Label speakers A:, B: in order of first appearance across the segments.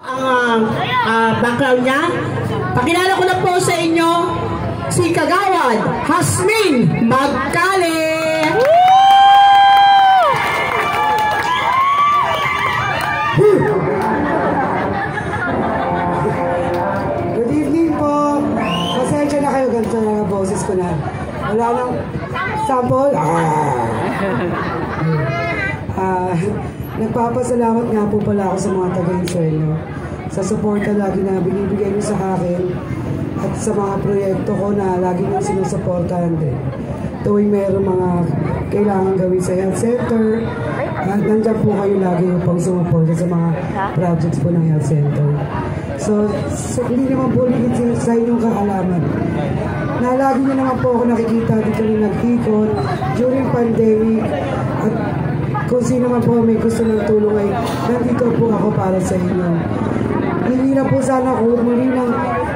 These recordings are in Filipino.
A: Ang background niya. Pakilala ko na po sa inyo si Kagawad Hasmin Magkali.
B: Good evening po. Pasensya na kayo, ganito na ang boses ko na. Wala nang sample. Nagpapasalamat nga po pala ako sa mga taga-Insuelo sa suporta lagi na binibigay niyo sa akin at sa mga proyekto ko na lagi niyo sinusuportahan din. Tuwing mayroong mga kailangan gawin sa health center, nandiyan po kayo lagi upang sumuporta sa mga projects po ng health center. So hindi naman po ligid sa inyong kaalaman na lagi niyo naman po ako nakikita dito rin nag-ikot during pandemic, at kung sino man po may gusto ng tulong ay nandito po ako para sa inyo. Hindi na po sana ako muli ng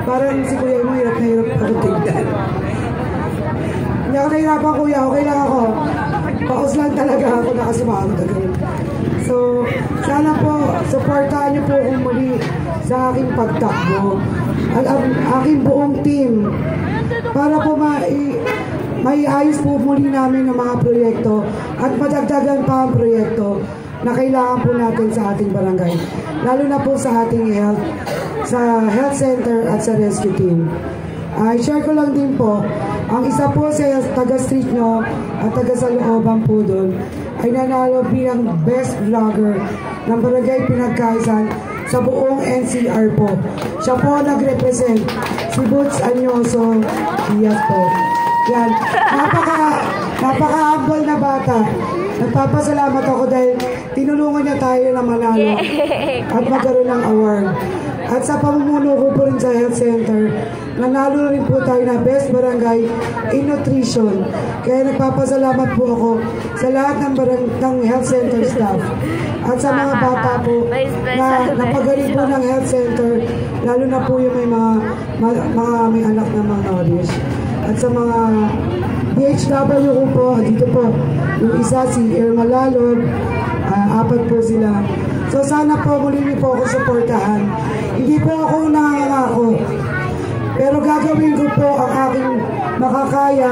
B: parang si Kuya mo hirap na hirap ako tignan. Hindi ako nahirapan, Kuya, okay lang ako. Paus lang talaga ako nakasumama. So sana po supportahan niyo po akong muli sa aking pagtakbo at ang aking buong team para po maiayos po muli namin ang mga proyekto at madagdagan pa ang proyekto na kailangan po natin sa ating barangay, lalo na po sa ating health, sa health center at sa rescue team. I-share ko lang din po, ang isa po sa taga-street nyo at taga-salooban po doon ay nanalo bilang best vlogger ng Barangay Pinagkaisan sa buong NCR po. Siya po nag-represent, si Boots Anyoso Diaz po. Yan, napaka-humble na bata. Nagpapasalamat ako dahil tinulungan niya tayo na manalo at magkaroon ng award. At sa pamumuno ko po rin sa health center, nanalo rin po tayo na Best Barangay in Nutrition. Kaya nagpapasalamat po ako sa lahat ng health center staff at sa mga bata po na napagaling po ng health center, lalo na po yung may mga may anak na mga knowledge. At sa mga BHW ko po, dito po, yung isa si Irma Lalog, 4 po sila. So sana po muli niyo po ako suportahan. Hindi po ako nangangako, pero gagawin ko po ang aking makakaya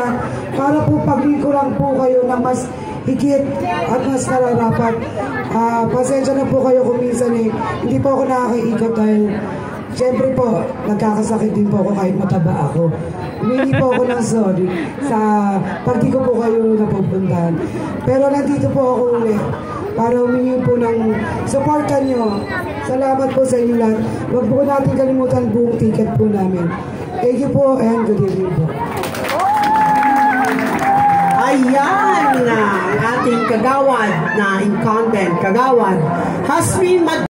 B: para po paglingkuran po kayo ng mas higit at mas nararapat. Pasensya na po kayo kung minsan hindi po ako nakakaikot dahil siyempre po, nagkakasakit din po ako kahit mataba ako. Humingi po ako ng sorry sa party ko po kayo napupuntahan. Pero nandito po ako ulit para humingi po ng suporta nyo. Salamat po sa inyo lahat. Huwag po natin kalimutan buong ticket po namin. Thank you po and good evening po.
A: Ayan ang ating kagawad na incumbent, Kagawad Hasmin Magkali.